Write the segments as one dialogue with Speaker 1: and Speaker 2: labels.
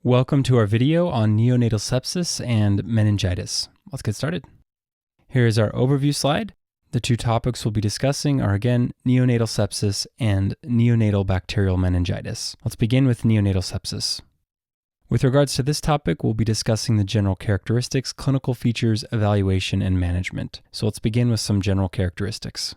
Speaker 1: Welcome to our video on neonatal sepsis and meningitis. Let's get started. Here is our overview slide. The two topics we'll be discussing are again neonatal sepsis and neonatal bacterial meningitis. Let's begin with neonatal sepsis. With regards to this topic, we'll be discussing the general characteristics, clinical features, evaluation, and management. So let's begin with some general characteristics.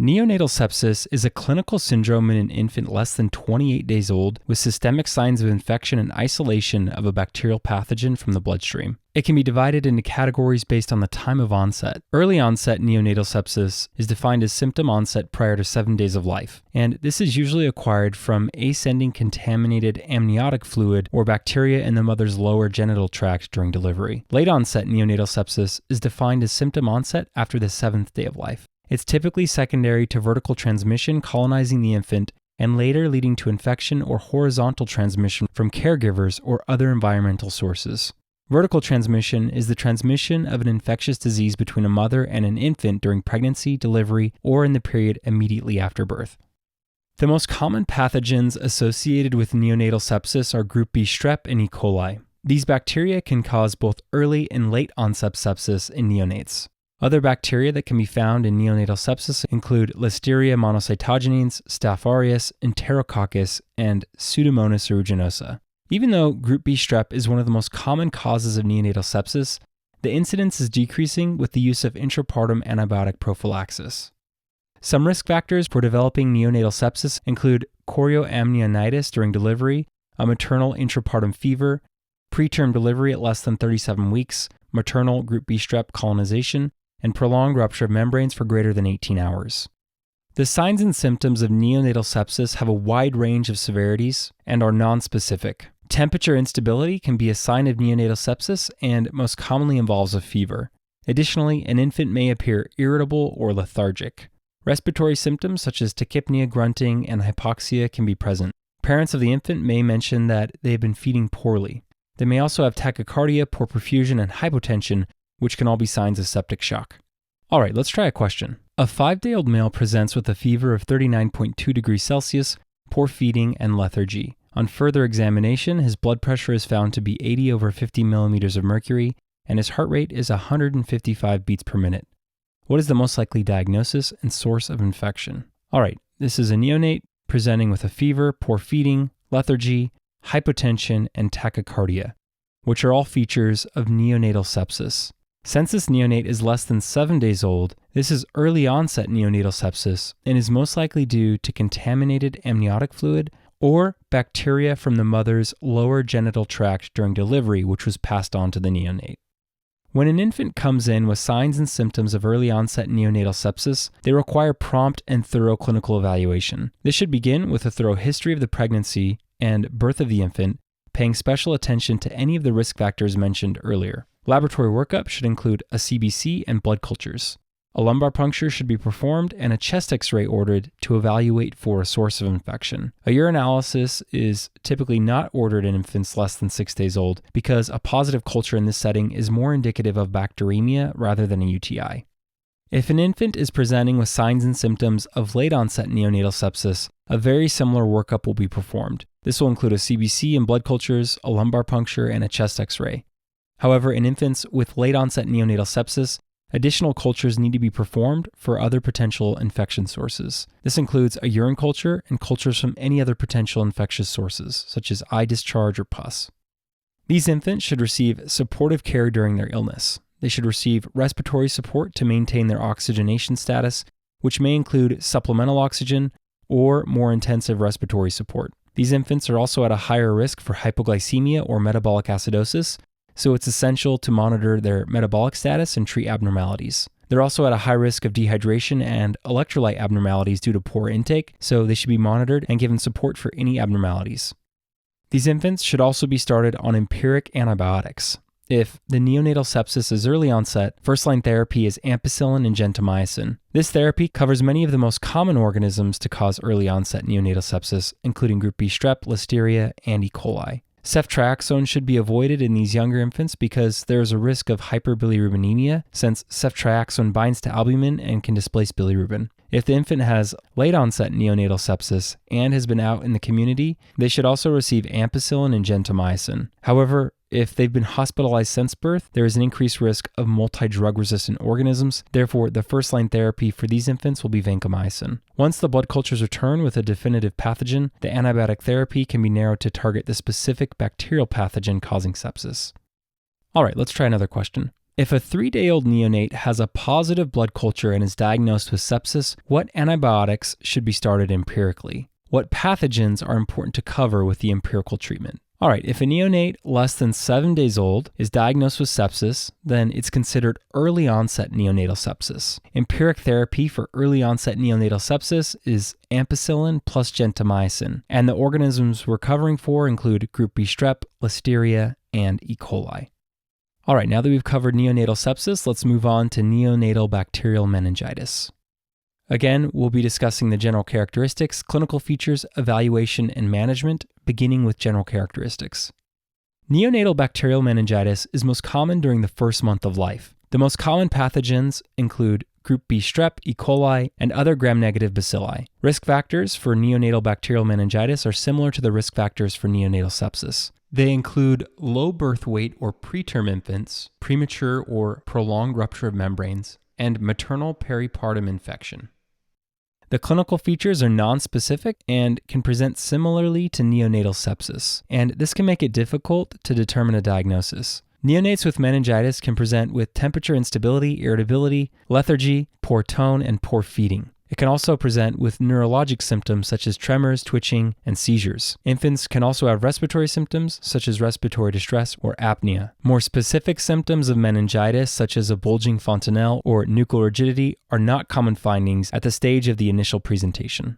Speaker 1: Neonatal sepsis is a clinical syndrome in an infant less than 28 days old with systemic signs of infection and isolation of a bacterial pathogen from the bloodstream. It can be divided into categories based on the time of onset. Early onset neonatal sepsis is defined as symptom onset prior to 7 days of life, and this is usually acquired from ascending contaminated amniotic fluid or bacteria in the mother's lower genital tract during delivery. Late onset neonatal sepsis is defined as symptom onset after the 7th day of life. It's typically secondary to vertical transmission colonizing the infant and later leading to infection or horizontal transmission from caregivers or other environmental sources. Vertical transmission is the transmission of an infectious disease between a mother and an infant during pregnancy, delivery, or in the period immediately after birth. The most common pathogens associated with neonatal sepsis are group B strep and E. coli. These bacteria can cause both early and late onset sepsis in neonates. Other bacteria that can be found in neonatal sepsis include Listeria monocytogenes, Staph aureus, Enterococcus, and Pseudomonas aeruginosa. Even though group B strep is one of the most common causes of neonatal sepsis, the incidence is decreasing with the use of intrapartum antibiotic prophylaxis. Some risk factors for developing neonatal sepsis include chorioamnionitis during delivery, a maternal intrapartum fever, preterm delivery at less than 37 weeks, maternal group B strep colonization, and prolonged rupture of membranes for greater than 18 hours. The signs and symptoms of neonatal sepsis have a wide range of severities and are nonspecific. Temperature instability can be a sign of neonatal sepsis and most commonly involves a fever. Additionally, an infant may appear irritable or lethargic. Respiratory symptoms such as tachypnea, grunting, and hypoxia can be present. Parents of the infant may mention that they have been feeding poorly. They may also have tachycardia, poor perfusion, and hypotension, which can all be signs of septic shock. All right, let's try a question. A 5-day-old male presents with a fever of 39.2 degrees Celsius, poor feeding, and lethargy. On further examination, his blood pressure is found to be 80 over 50 millimeters of mercury, and his heart rate is 155 beats per minute. What is the most likely diagnosis and source of infection? All right, this is a neonate presenting with a fever, poor feeding, lethargy, hypotension, and tachycardia, which are all features of neonatal sepsis. Since this neonate is less than 7 days old, this is early onset neonatal sepsis and is most likely due to contaminated amniotic fluid or bacteria from the mother's lower genital tract during delivery, which was passed on to the neonate. When an infant comes in with signs and symptoms of early onset neonatal sepsis, they require prompt and thorough clinical evaluation. This should begin with a thorough history of the pregnancy and birth of the infant, paying special attention to any of the risk factors mentioned earlier. Laboratory workup should include a CBC and blood cultures. A lumbar puncture should be performed and a chest X-ray ordered to evaluate for a source of infection. A urinalysis is typically not ordered in infants less than 6 days old because a positive culture in this setting is more indicative of bacteremia rather than a UTI. If an infant is presenting with signs and symptoms of late onset neonatal sepsis, a very similar workup will be performed. This will include a CBC and blood cultures, a lumbar puncture, and a chest X-ray. However, in infants with late onset neonatal sepsis, additional cultures need to be performed for other potential infection sources. This includes a urine culture and cultures from any other potential infectious sources, such as eye discharge or pus. These infants should receive supportive care during their illness. They should receive respiratory support to maintain their oxygenation status, which may include supplemental oxygen or more intensive respiratory support. These infants are also at a higher risk for hypoglycemia or metabolic acidosis, so it's essential to monitor their metabolic status and treat abnormalities. They're also at a high risk of dehydration and electrolyte abnormalities due to poor intake, so they should be monitored and given support for any abnormalities. These infants should also be started on empiric antibiotics. If the neonatal sepsis is early onset, first-line therapy is ampicillin and gentamicin. This therapy covers many of the most common organisms to cause early onset neonatal sepsis, including group B strep, Listeria, and E. coli. Ceftriaxone should be avoided in these younger infants because there is a risk of hyperbilirubinemia since ceftriaxone binds to albumin and can displace bilirubin. If the infant has late-onset neonatal sepsis and has been out in the community, they should also receive ampicillin and gentamicin. However, if they've been hospitalized since birth, there is an increased risk of multi-drug-resistant organisms. Therefore, the first-line therapy for these infants will be vancomycin. Once the blood cultures return with a definitive pathogen, the antibiotic therapy can be narrowed to target the specific bacterial pathogen causing sepsis. All right, let's try another question. If a 3-day-old neonate has a positive blood culture and is diagnosed with sepsis, what antibiotics should be started empirically? What pathogens are important to cover with the empirical treatment? All right, if a neonate less than 7 days old is diagnosed with sepsis, then it's considered early onset neonatal sepsis. Empiric therapy for early onset neonatal sepsis is ampicillin plus gentamicin, and the organisms we're covering for include group B strep, listeria, and E. coli. All right, now that we've covered neonatal sepsis, let's move on to neonatal bacterial meningitis. Again, we'll be discussing the general characteristics, clinical features, evaluation, and management, beginning with general characteristics. Neonatal bacterial meningitis is most common during the first month of life. The most common pathogens include group B strep, E. coli, and other gram-negative bacilli. Risk factors for neonatal bacterial meningitis are similar to the risk factors for neonatal sepsis. They include low birth weight or preterm infants, premature or prolonged rupture of membranes, and maternal peripartum infection. The clinical features are nonspecific and can present similarly to neonatal sepsis, and this can make it difficult to determine a diagnosis. Neonates with meningitis can present with temperature instability, irritability, lethargy, poor tone, and poor feeding. It can also present with neurologic symptoms such as tremors, twitching, and seizures. Infants can also have respiratory symptoms such as respiratory distress or apnea. More specific symptoms of meningitis such as a bulging fontanelle or nuchal rigidity are not common findings at the stage of the initial presentation.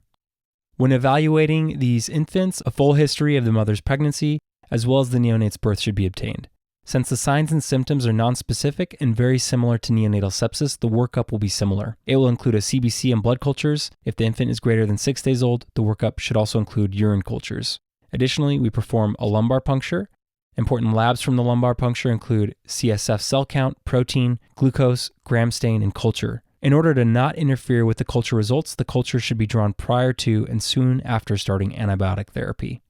Speaker 1: When evaluating these infants, a full history of the mother's pregnancy as well as the neonate's birth should be obtained. Since the signs and symptoms are nonspecific and very similar to neonatal sepsis, the workup will be similar. It will include a CBC and blood cultures. If the infant is greater than 6 days old, the workup should also include urine cultures. Additionally, we perform a lumbar puncture. Important labs from the lumbar puncture include CSF cell count, protein, glucose, gram stain, and culture. In order to not interfere with the culture results, the culture should be drawn prior to and soon after starting antibiotic therapy.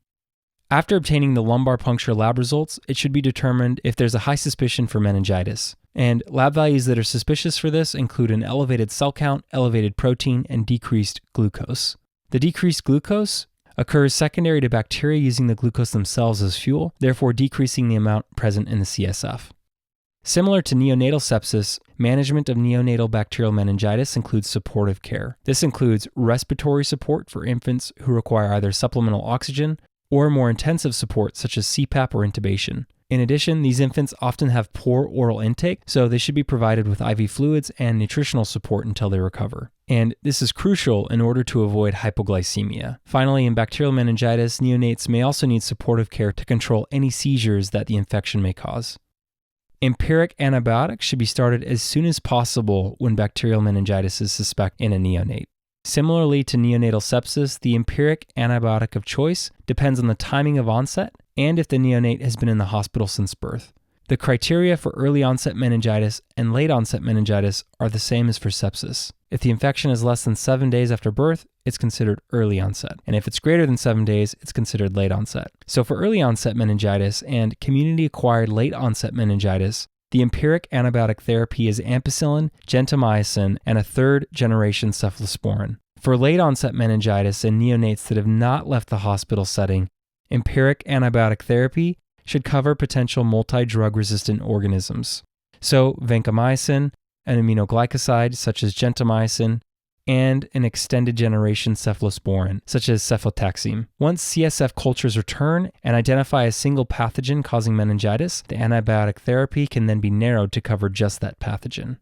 Speaker 1: After obtaining the lumbar puncture lab results, it should be determined if there's a high suspicion for meningitis. And lab values that are suspicious for this include an elevated cell count, elevated protein, and decreased glucose. The decreased glucose occurs secondary to bacteria using the glucose themselves as fuel, therefore decreasing the amount present in the CSF. Similar to neonatal sepsis, management of neonatal bacterial meningitis includes supportive care. This includes respiratory support for infants who require either supplemental oxygen or more intensive support such as CPAP or intubation. In addition, these infants often have poor oral intake, so they should be provided with IV fluids and nutritional support until they recover. And this is crucial in order to avoid hypoglycemia. Finally, in bacterial meningitis, neonates may also need supportive care to control any seizures that the infection may cause. Empiric antibiotics should be started as soon as possible when bacterial meningitis is suspected in a neonate. Similarly to neonatal sepsis, the empiric antibiotic of choice depends on the timing of onset and if the neonate has been in the hospital since birth. The criteria for early onset meningitis and late onset meningitis are the same as for sepsis. If the infection is less than 7 days after birth, it's considered early onset. And if it's greater than 7 days, it's considered late onset. So for early onset meningitis and community-acquired late onset meningitis, the empiric antibiotic therapy is ampicillin, gentamicin, and a third-generation cephalosporin. For late-onset meningitis and neonates that have not left the hospital setting, empiric antibiotic therapy should cover potential multi-drug-resistant organisms. So vancomycin, an aminoglycoside such as gentamicin, and an extended-generation cephalosporin, such as cefotaxime. Once CSF cultures return and identify a single pathogen causing meningitis, the antibiotic therapy can then be narrowed to cover just that pathogen.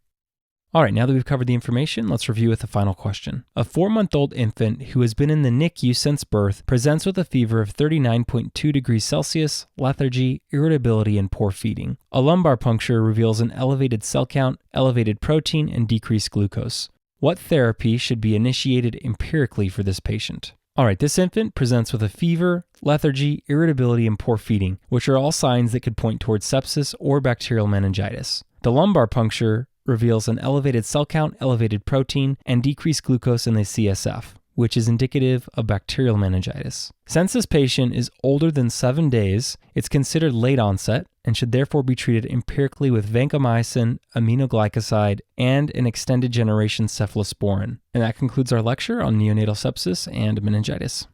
Speaker 1: All right, now that we've covered the information, let's review with the final question. A 4-month-old infant who has been in the NICU since birth presents with a fever of 39.2 degrees Celsius, lethargy, irritability, and poor feeding. A lumbar puncture reveals an elevated cell count, elevated protein, and decreased glucose. What therapy should be initiated empirically for this patient? All right, this infant presents with a fever, lethargy, irritability, and poor feeding, which are all signs that could point towards sepsis or bacterial meningitis. The lumbar puncture reveals an elevated cell count, elevated protein, and decreased glucose in the CSF, which is indicative of bacterial meningitis. Since this patient is older than 7 days, it's considered late onset and should therefore be treated empirically with vancomycin, aminoglycoside, and an extended generation cephalosporin. And that concludes our lecture on neonatal sepsis and meningitis.